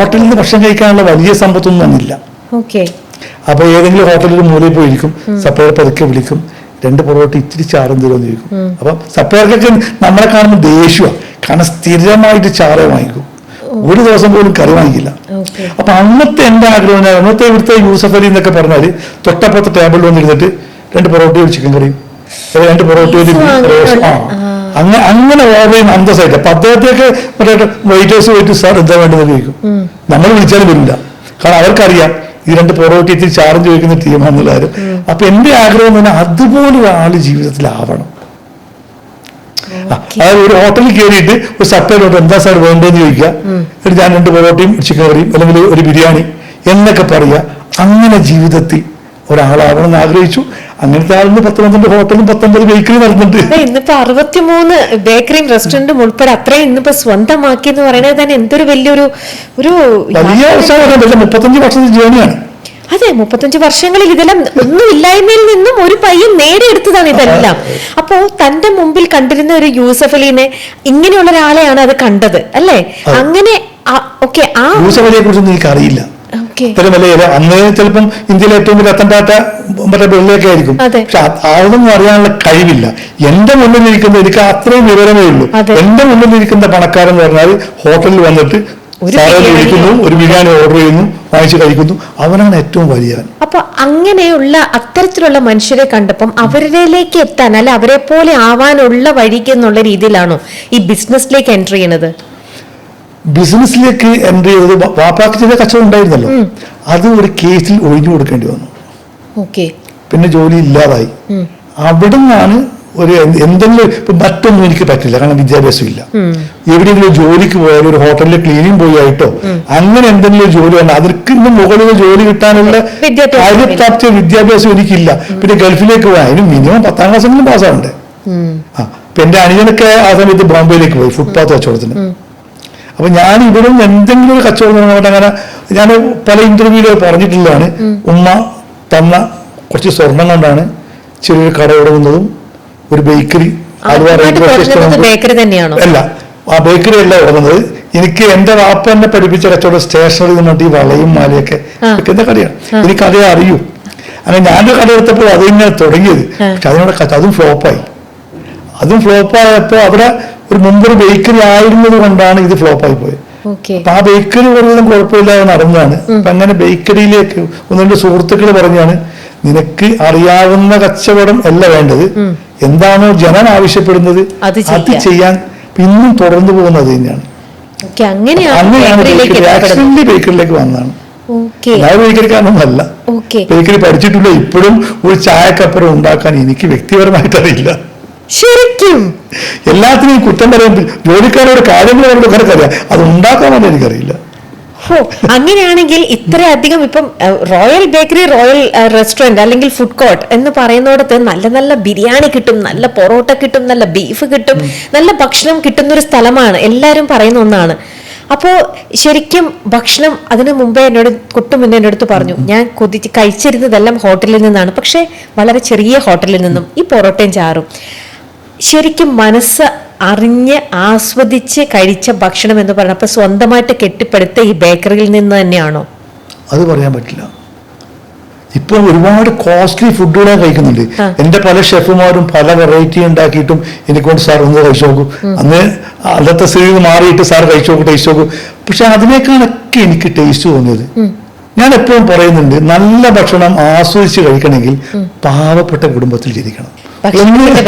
ഹോട്ടലിൽ നിന്ന് ഭക്ഷണം കഴിക്കാനുള്ള വലിയ സമ്പത്തൊന്നും വന്നില്ല. അപ്പൊ ഏതെങ്കിലും ഹോട്ടലിൽ മൂലയിൽ പോയിരിക്കും, സപ്ലയർ പതുക്കെ വിളിക്കും, 2 പൊറോട്ട ഇത്തിരി ചാറും തരുമെന്ന് ചോദിക്കും. അപ്പൊ സപ്ലയർക്കൊക്കെ നമ്മളെ കാണുമ്പോൾ ദേഷ്യമാണ്, കാരണം സ്ഥിരമായിട്ട് ചാറ് വാങ്ങിക്കും, ഒരു ദിവസം പോലും കറി വാങ്ങിക്കില്ല. അപ്പൊ അന്നത്തെ എന്റെ ആഗ്രഹം, അന്നത്തെ ഇവിടുത്തെ യൂസഫ് അലി എന്നൊക്കെ പറഞ്ഞാല് തൊട്ടപ്പുറത്തെ ടേബിളിൽ വന്നിരുന്നിട്ട് 2 പൊറോട്ടയും ചിക്കൻ കറിയും, 2 പൊറോട്ടയും അങ്ങനെ ഓർഡർ അന്തസ്സായിട്ട്. അപ്പൊ അദ്ദേഹത്തേക്ക് മറ്റേ വെയിറ്റേഴ്സ് പോയിട്ട് സാർ എന്താ വേണ്ടതെന്ന് ചോദിക്കും, നമ്മൾ വിളിച്ചാലും വരില്ല, കാരണം അവർക്കറിയാം ഈ 2 പൊറോട്ട ഇത്തിരി ചാറും ചോദിക്കുന്ന ടീമാണെന്നുള്ള കാര്യം. അപ്പൊ എന്റെ ആഗ്രഹം എന്ന് പറഞ്ഞാൽ അതുപോലെ ഒരാള് ജീവിതത്തിലാവണം. അതായത് ഒരു ഹോട്ടലിൽ കയറിയിട്ട് ഒരു സപ്ലൈലോട്ട് എന്താ സാർ വേണ്ടതെന്ന് ചോദിക്കുക, എന്നിട്ട് ഞാൻ 2 പൊറോട്ടയും ചിക്കൻ കറിയും അല്ലെങ്കിൽ ഒരു ബിരിയാണി എന്നൊക്കെ പറയുക. അങ്ങനെ ജീവിതത്തിൽ ഒരാളാവണം എന്ന് ആഗ്രഹിച്ചു. അങ്ങനത്തെ ആളിന് 10-12 ഹോട്ടലും 19 ബേക്കറി നടന്നിട്ട് ഇന്നിപ്പോ 63 ബേക്കറിയും റെസ്റ്റോറന്റും ഉൾപ്പെടെ അത്രയും ഇന്നിപ്പോ സ്വന്തമാക്കി എന്ന് പറയുന്നത് തന്നെ എന്തൊരു വലിയൊരു വലിയ 35 വർഷത്തെ ജേണിയാണ്. അതെ, 35 വർഷങ്ങളിൽ ഇതെല്ലാം ഒന്നും ഇല്ലായ്മയിൽ നിന്നും ഒരു പയ്യൻ നേടിയെടുത്തതാണ് ഇതെല്ലാം. അപ്പോ തന്റെ മുമ്പിൽ കണ്ടിരുന്ന ഒരു യൂസഫ് അലിനെ ഇങ്ങനെയുള്ള ഒരാളെയാണ് അത് കണ്ടത് അല്ലേ? അങ്ങനെ യൂസഫ് അലിയെ കുറിച്ചൊന്നും എനിക്ക് അറിയില്ല. ഇത്രയും വലിയ അന്ന് ചിലപ്പം ഇന്ത്യയിലെ ഏറ്റവും വലിയ അത്തൻഡാറ്റ മറ്റേ വെള്ളിയൊക്കെ ആയിരിക്കും, പക്ഷെ അതൊന്നും അറിയാനുള്ള കഴിവില്ല. എന്റെ മുന്നിലിരിക്കുന്ന, എനിക്ക് അത്രയും വിവരമേ ഉള്ളൂ. എന്റെ മുന്നിലിരിക്കുന്ന പണക്കാരൻ എന്ന് പറഞ്ഞാൽ ഹോട്ടലിൽ വന്നിട്ട് സാലറി വിളിക്കുന്നു, ഒരു ബിരിയാണി ഓർഡർ ചെയ്യുന്നു, വാങ്ങിച്ച് കഴിക്കുന്നു, അവനാണ് ഏറ്റവും വലിയവൻ. അപ്പൊ അങ്ങനെയുള്ള അത്തരത്തിലുള്ള മനുഷ്യരെ കണ്ടപ്പം അവരിലേക്ക് എത്താൻ അല്ലെ അവരെ പോലെ ആവാനുള്ള വഴിക്ക് എന്നുള്ള രീതിയിലാണോ ഈ ബിസിനസ്സിലേക്ക് എൻട്രി ചെയ്യുന്നത്? ബിസിനസ്സിലേക്ക് എൻട്രി ചെയ്തത് വാപ്പാക്ക് ചെയ്ത കച്ചവടം ഉണ്ടായിരുന്നല്ലോ, അത് ഒരു കേസിൽ ഒഴിഞ്ഞു കൊടുക്കേണ്ടി വന്നു. പിന്നെ ജോലി ഇല്ലാതായി. അവിടെ നിന്നാണ് ഒരു എന്തെങ്കിലും മറ്റൊന്നും എനിക്ക് പറ്റില്ല, കാരണം വിദ്യാഭ്യാസം ഇല്ല. എവിടെയെങ്കിലും ജോലിക്ക് പോയാലും ഒരു ഹോട്ടലിൽ ക്ലീനിങ് പോയായിട്ടോ അങ്ങനെ എന്തെങ്കിലും ജോലി വന്നാൽ അതിற்கு ഇന്ന് മുകളിൽ ജോലി കിട്ടാനുള്ള കാര്യപ്രാപ്തിയോ വിദ്യാഭ്യാസം എനിക്കില്ല. പിന്നെ ഗൾഫിലേക്ക് പോയാൽ അതിന് മിനിമം 10ാം ക്ലാസ്സെങ്കിലും പാസ്സാവണ്ടേ. അപ്പൊ എന്റെ അനിയനൊക്കെ ആ സമയത്ത് ബോംബെയിലേക്ക് പോയി ഫുട്പാത്ത് കച്ചവടത്തിന്. അപ്പൊ ഞാൻ ഇവിടെ എന്തെങ്കിലും ഒരു കച്ചവടം അങ്ങനെ ഞാൻ പല ഇന്റർവ്യൂവിൽ പറഞ്ഞിട്ടുള്ളതാണ്. ഉമ്മ തന്ന കുറച്ച് സ്വർണം കൊണ്ടാണ് ചെറിയൊരു കട തുടങ്ങുന്നതും ഒരു ബേക്കറി അല്ല, ആ ബേക്കറി അല്ല തുടങ്ങുന്നത്. എനിക്ക് എന്റെ വാപ്പ എന്നെ പഠിപ്പിച്ച കച്ചവടം സ്റ്റേഷനറി എന്നിട്ട് ഈ വളയും മാലയൊക്കെ വെക്കുന്ന കടയാണ്. എനിക്കതേ അറിയൂ. അങ്ങനെ ഞാനൊരു കട എടുത്തപ്പോൾ അത് തന്നെയാണ് തുടങ്ങിയത്. പക്ഷെ അതിനോട് അതും ഫ്ലോപ്പായപ്പോ അവിടെ ഒരു മുമ്പൊരു ബേക്കറി ആയിരുന്നത് കൊണ്ടാണ് ഇത് ഫ്ലോപ്പായി പോയത്. അപ്പൊ ആ ബേക്കറി കൂടുതലും കുഴപ്പമില്ലാതെ നടന്നതാണ്. അപ്പൊ അങ്ങനെ ബേക്കറിയിലേക്ക് 1-2 സുഹൃത്തുക്കൾ പറഞ്ഞാണ്, നിനക്ക് അറിയാവുന്ന കച്ചവടം അല്ല വേണ്ടത്, എന്താണോ ജനം ആവശ്യപ്പെടുന്നത് അത് ചെയ്യാൻ ഇന്നും തുടർന്നു പോകുന്നത് തന്നെയാണ്. അങ്ങനെയാണ് ബേക്കറിയിലേക്ക് വന്നതാണ്. ബേക്കറിക്കാരനൊന്നല്ല, ബേക്കറി പഠിച്ചിട്ടില്ല. ഇപ്പോഴും ഒരു ചായക്കപ്പുറം ഉണ്ടാക്കാൻ എനിക്ക് വ്യക്തിപരമായിട്ട് അറിയില്ല. ശരിക്കും എല്ലാത്തിനും കുറ്റം പറയാൻ ജോലിക്കാരോട് കാര്യങ്ങൾ അറിയാം, അത് ഉണ്ടാക്കാമെന്ന് എനിക്കറിയില്ല. അങ്ങനെയാണെങ്കിൽ ഇത്രയധികം ഇപ്പം റോയൽ ബേക്കറി, റോയൽ റെസ്റ്റോറന്റ് അല്ലെങ്കിൽ ഫുഡ് കോർട്ട് എന്ന് പറയുന്നിടത്ത് നല്ല നല്ല ബിരിയാണി കിട്ടും, നല്ല പൊറോട്ട കിട്ടും, നല്ല ബീഫ് കിട്ടും, നല്ല ഭക്ഷണം കിട്ടുന്ന ഒരു സ്ഥലമാണ്, എല്ലാവരും പറയുന്ന ഒന്നാണ്. അപ്പോ ശരിക്കും ഭക്ഷണം അതിനു മുമ്പേ എന്നോട് മുന്നേ എൻ്റെ അടുത്ത് പറഞ്ഞു, ഞാൻ കൊതിച്ച് കഴിച്ചിരുന്നതെല്ലാം ഹോട്ടലിൽ നിന്നാണ്, പക്ഷെ വളരെ ചെറിയ ഹോട്ടലിൽ നിന്നും ഈ പൊറോട്ടയും ചാറും. ശരിക്കും മനസ്സ് അറിഞ്ഞ് ആസ്വദിച്ച് കഴിച്ച ഭക്ഷണം എന്ന് പറഞ്ഞപ്പോൾ സ്വന്തമായിട്ട് കെട്ടിപ്പടുത്ത ഈ ബേക്കറിയിൽ നിന്ന് തന്നെയാണോ? അത് പറയാൻ പറ്റില്ല. ഇപ്പൊ ഒരുപാട് കോസ്റ്റ്ലി ഫുഡുകളെ കഴിക്കുന്നുണ്ട്. എന്റെ പല ഷെഫുമാരും പല വെറൈറ്റി ഉണ്ടാക്കിയിട്ടും എനിക്കൊണ്ട് സാർ ഒന്ന് കഴിച്ചു നോക്കൂ, അന്ന് അന്നത്തെ സ്ഥിതി മാറിയിട്ട് സാർ കഴിച്ചു നോക്കൂ, ടേസ്റ്റ് നോക്കൂ. പക്ഷെ അതിനേക്കാളൊക്കെ എനിക്ക് ടേസ്റ്റ് തോന്നിയത്, ഞാൻ എപ്പോഴും പറയുന്നുണ്ട്, നല്ല ഭക്ഷണം ആസ്വദിച്ച് കഴിക്കണമെങ്കിൽ പാവപ്പെട്ട കുടുംബത്തിൽ ജനിക്കണം.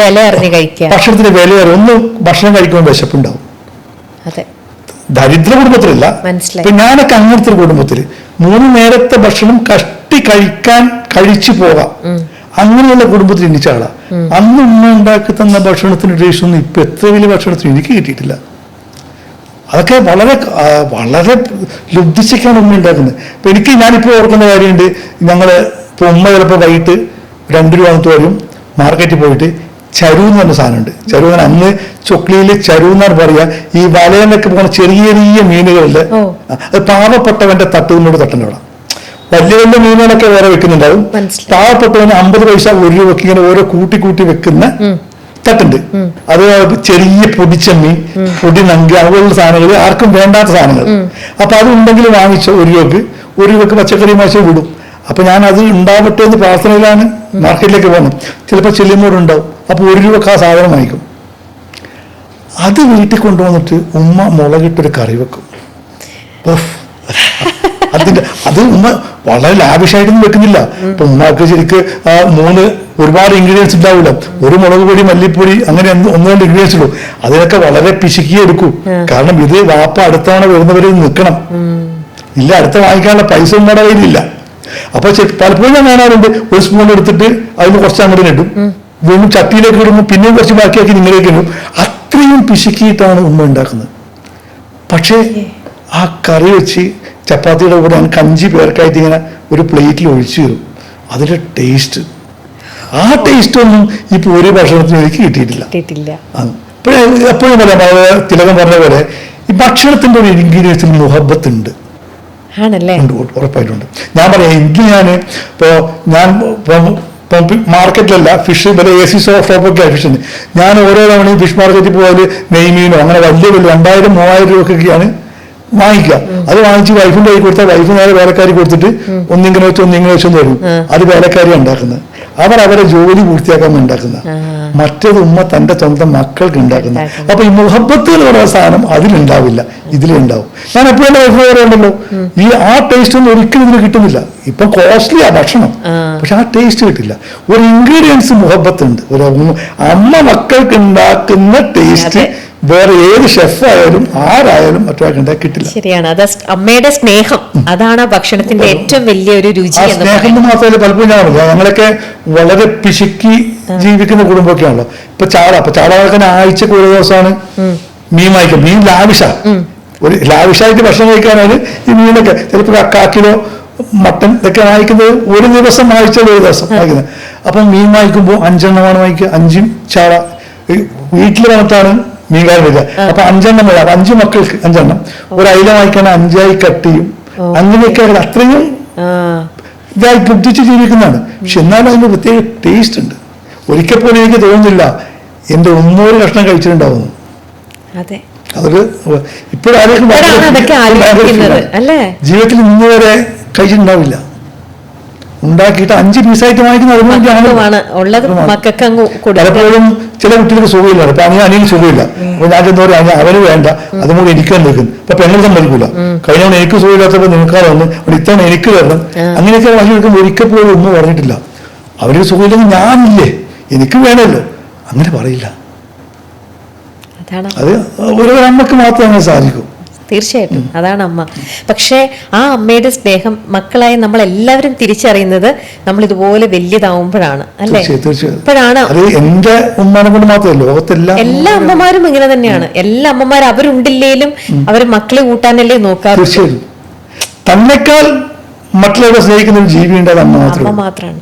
ഭക്ഷണത്തിന്റെ വില അറിയും. ഒന്ന് ഭക്ഷണം കഴിക്കുമ്പോൾ വിശപ്പുണ്ടാവും. ദരിദ്ര കുടുംബത്തിലല്ല, ഇപ്പൊ ഞാനൊക്കെ അങ്ങനത്തെ കുടുംബത്തില് 3 നേരത്തെ ഭക്ഷണം കഴിച്ചു പോകാം, അങ്ങനെയുള്ള കുടുംബത്തിൽ ജനിച്ച ആളാ. അന്ന് ഉമ്മ ഉണ്ടാക്കി തന്ന ഭക്ഷണത്തിന് ടേസ്റ്റ് ഒന്നും ഇപ്പൊ എത്ര വലിയ ഭക്ഷണത്തിന് എനിക്ക് കിട്ടിയിട്ടില്ല. അതൊക്കെ വളരെ വളരെ ലുബ്ധിച്ചൊക്കെയാണ് ഉമ്മ ഉണ്ടാക്കുന്നത്. ഇപ്പൊ ഞാനിപ്പോ ഓർക്കുന്ന കാര്യമുണ്ട്, ഞങ്ങള് ഇപ്പൊ ഉമ്മ ചിലപ്പോൾ വൈകിട്ട് 2 രൂപ വരും മാർക്കറ്റിൽ പോയിട്ട് ചരു എന്ന് പറഞ്ഞ സാധനമുണ്ട്. ചരു എന്ന് അന്ന് ചൊക്ലിയില് ചരു എന്നാണ് പറയാ. ഈ വലയെന്നൊക്കെ പോകുന്ന ചെറിയ ചെറിയ മീനുകളുടെ, അത് പാവപ്പെട്ടവന്റെ തട്ടുന്നോട് തട്ടൻ്റെ അവിടെ. വലിയ വലിയ മീനുകളൊക്കെ വേറെ വെക്കുന്നുണ്ടാവും. പാവപ്പെട്ടവന് 50 പൈസ 1 രൂപയ്ക്ക് ഇങ്ങനെ ഓരോ കൂട്ടി വെക്കുന്ന തട്ടുണ്ട്. അത് ചെറിയ പൊടിച്ചമ്മി, പൊടി നങ്കി, അതുപോലുള്ള സാധനങ്ങൾ ആർക്കും വേണ്ടാത്ത സാധനങ്ങൾ. അപ്പൊ അത് ഉണ്ടെങ്കിൽ വാങ്ങിച്ചോ, ഒരു രൂപക്ക് പച്ചക്കറി മാസം വിടും. അപ്പൊ ഞാൻ അത് ഉണ്ടാവട്ടെ എന്ന് പ്രാർത്ഥനയിലാണ് മാർക്കറ്റിലേക്ക് പോകുന്നത്. ചിലപ്പോൾ ചെല്ലുമ്പോഴുണ്ടാവും. അപ്പൊ 1 രൂപക്ക് ആ സാധനം വാങ്ങിക്കും. അത് വീട്ടിൽ കൊണ്ടുവന്നിട്ട് ഉമ്മ മുളകിട്ടൊരു കറി വെക്കും. അത് ഉമ്മ വളരെ ലാവിഷായിട്ടൊന്നും വെക്കുന്നില്ല. ഇപ്പൊ ഉമ്മക്ക് ശരിക്ക് 3 ഒരുപാട് ഇൻഗ്രീഡിയൻസ് ഉണ്ടാവില്ല. ഒരു മുളക് പൊടി, മല്ലിപ്പൊടി, അങ്ങനെ 1-2 ഇൻഗ്രീഡിയൻസ് ഉള്ളൂ. അതിനൊക്കെ വളരെ പിശുക്കിയെടുക്കൂ. കാരണം ഇത് വാപ്പ അടുത്തവണ വരുന്നവരെ നിൽക്കണം. ഇല്ല, അടുത്ത വാങ്ങിക്കാനുള്ള പൈസ ഉമ്മയുടെ കയ്യിലില്ല. അപ്പൊ പലപ്പോഴും ഞാൻ കാണാറുണ്ട്, ഒരു സ്പൂൺ എടുത്തിട്ട് അതിന് കുറച്ച് അങ്ങോട്ട് ഇടും, വീണ്ടും ചട്ടിയിലേക്ക് ഇടുമ്പോൾ പിന്നെയും കുറച്ച് ബാക്കിയാക്കി നിങ്ങളിലേക്ക് ഇടും. അത്രയും പിശുക്കിയിട്ടാണ് ഉമ്മ ഉണ്ടാക്കുന്നത്. പക്ഷേ ആ കറി വെച്ച് ചപ്പാത്തിയുടെ കൂടെ കഞ്ചി പേർക്കായിട്ട് ഇങ്ങനെ ഒരു പ്ലേറ്റിൽ ഒഴിച്ചു തരും. അതിന്റെ ടേസ്റ്റ്, ആ ടേസ്റ്റ് ഒന്നും ഇപ്പൊ ഒരു ഭക്ഷണത്തിനും എനിക്ക് കിട്ടിയിട്ടില്ല. എപ്പോഴും പറയാം, തിലകൻ പറഞ്ഞ പോലെ ഈ ഭക്ഷണത്തിന്റെ ഒരു ഇൻഗ്രീഡിയൻസിൽ മുഹബത്ത് ഉണ്ട്, ഉറപ്പായിട്ടുണ്ട്. ഞാൻ പറയാം, എനിക്ക് ഞാൻ മാർക്കറ്റിലല്ല ഫിഷ് വില AC ഷോപ്പൊക്കെ ഫിഷ് ഉണ്ട്. ഞാൻ ഓരോ തവണയും ഫിഷ് മാർക്കറ്റിൽ പോയാൽ നെയ്മീനോ അങ്ങനെ വലിയ 2000-3000 രൂപയ്ക്കൊക്കെയാണ് വാങ്ങിക്കുക. അത് വാങ്ങിച്ച് വൈഫിന്റെ കൈ കൊടുത്താൽ വൈഫ് നേരെ വേലക്കാരി കൊടുത്തിട്ട് ഒന്നിങ്ങനെ വെച്ചെന്ന് തരും. അത് വേലക്കാരി ഉണ്ടാക്കുന്നത്. അവരെ ജോലി പൂർത്തിയാക്കാൻ ഉണ്ടാക്കുന്നത്. മറ്റേത് ഉമ്മ തന്റെ സ്വന്തം മക്കൾക്ക് ഉണ്ടാക്കുന്നത്. അപ്പൊ ഈ മുഹബത്ത് എന്ന് പറയുന്ന സാധനം അതിലുണ്ടാവില്ല, ഇതിലുണ്ടാവും. ഞാൻ എപ്പോഴും വൈഫ് പറയാറുണ്ടല്ലോ, ആ ടേസ്റ്റ് ഒന്നും ഒരിക്കലും ഇതിന് കിട്ടുന്നില്ല. ഇപ്പൊ കോസ്റ്റ്ലി ആ ഭക്ഷണം, പക്ഷെ ആ ടേസ്റ്റ് കിട്ടില്ല. ഒരു ഇൻഗ്രീഡിയൻസ് മുഹബത്ത് ഉണ്ട്. ഒരു അമ്മ മക്കൾക്ക് ഉണ്ടാക്കുന്ന ടേസ്റ്റ് വേറെ ഏത് ഷെഫ് ആയാലും ആരായാലും മറ്റൊരാൾക്ക് കിട്ടില്ല. ശരിയാണ്, അത് അമ്മയുടെ സ്നേഹം, അതാണ് ഭക്ഷണത്തിന്റെ ഏറ്റവും വലിയ ഒരു രുചി. ആ സ്നേഹം മാത്രമല്ല, പലപ്പോഴും ഞാൻ ഞങ്ങളൊക്കെ വളരെ പിശുക്കി ജീവിക്കുന്ന കുടുംബമൊക്കെയാണല്ലോ. ഇപ്പൊ ചാള വറക്കാൻ ആഴ്ചക്ക് ഒരു ദിവസമാണ് മീൻ വാങ്ങിക്കും. മീൻ ഒരു ലാവിഷായിട്ട് ഭക്ഷണം കഴിക്കാനാണ് ഈ മീനൊക്കെ. ചിലപ്പോൾ 1/4 കിലോ മട്ടൻ ഇതൊക്കെ വാങ്ങിക്കുന്നത് ഒരു ദിവസം, ആഴ്ചയിൽ ഒരു ദിവസം വാങ്ങിക്കുന്നത്. അപ്പം മീൻ വാങ്ങിക്കുമ്പോൾ 5 എണ്ണമാണ് വാങ്ങിക്കുക. 5 ചാള വീട്ടിൽ വന്നിട്ടാണ് മീൻകാരൻ വരിക. അപ്പൊ 5 എണ്ണം വരാം. 5 മക്കൾക്ക് 5 എണ്ണം. ഒരു അയില വാങ്ങിക്കാൻ 5ആയി കട്ട് ചെയ്യും. അങ്ങനെയൊക്കെ അത്രയും ഇതായി ബുദ്ധിച്ച് ജീവിക്കുന്നതാണ്. പക്ഷെ എന്നാലും അതിന് പ്രത്യേക ടേസ്റ്റ് ഉണ്ട്. ഒരിക്കൽ പോലും എനിക്ക് തോന്നുന്നില്ല എന്റെ 100 കഷ്ണം കഴിച്ചിട്ടുണ്ടാവുന്നു. അതൊരു ഇപ്പോഴാരെയും ജീവിതത്തിൽ ഇന്ന് വരെ കഴിച്ചിട്ടുണ്ടാവില്ല. ഉണ്ടാക്കിയിട്ട് 5 പീസായിട്ട് വാങ്ങിക്കുന്നത്. പലപ്പോഴും ചില കുട്ടികൾക്ക് സുഖമില്ല. അപ്പൊ അനിയന് സുഖമില്ല. അപ്പൊ ഞാൻ എന്താ പറയാ, അവന് വേണ്ട, അതും കൂടി എനിക്ക് നിൽക്കുന്നു. അപ്പൊ പെങ്ങൾ സമ്മതിക്കൂല. കഴിഞ്ഞ തവണ എനിക്ക് സുഖമില്ലാത്തപ്പോ നിൽക്കാതെ വന്ന് ഇത്തവണ എനിക്ക് തരണം. അങ്ങനെയൊക്കെ വാങ്ങി എടുക്കുമ്പോൾ ഒരിക്കൽ പോലും ഒന്നും പറഞ്ഞിട്ടില്ല. അവർക്ക് സുഖമില്ലെങ്കിൽ ഞാനില്ലേ, എനിക്ക് വേണമല്ലോ, അങ്ങനെ പറയില്ല. അത് ഓരോ അമ്മക്ക് മാത്രമേ അങ്ങനെ സാധിക്കൂ. തീർച്ചയായിട്ടും അതാണ് അമ്മ. പക്ഷേ ആ അമ്മയുടെ സ്നേഹം മക്കളായി നമ്മൾ എല്ലാവരും തിരിച്ചറിയുന്നത് നമ്മൾ ഇതുപോലെ വലിയതാവുമ്പോഴാണ്, അല്ലേ? ഇപ്പോഴാണ് എന്റെ ഉമ്മാനെ കൊണ്ട് മാത്രമല്ല, ലോകത്തെല്ലാം എല്ലാ അമ്മമാരും ഇങ്ങനെ തന്നെയാണ്. എല്ലാ അമ്മമാരും അവരുണ്ടില്ലേലും അവർ മക്കളെ കൂട്ടാനല്ലേ നോക്കാറ്. തീർച്ചയായും തന്നെക്കാൾ മറ്റുള്ളവരെ സ്നേഹിക്കുന്ന ഒരു ജീവി ഉണ്ട്, അത് അമ്മ മാത്രമാണ്.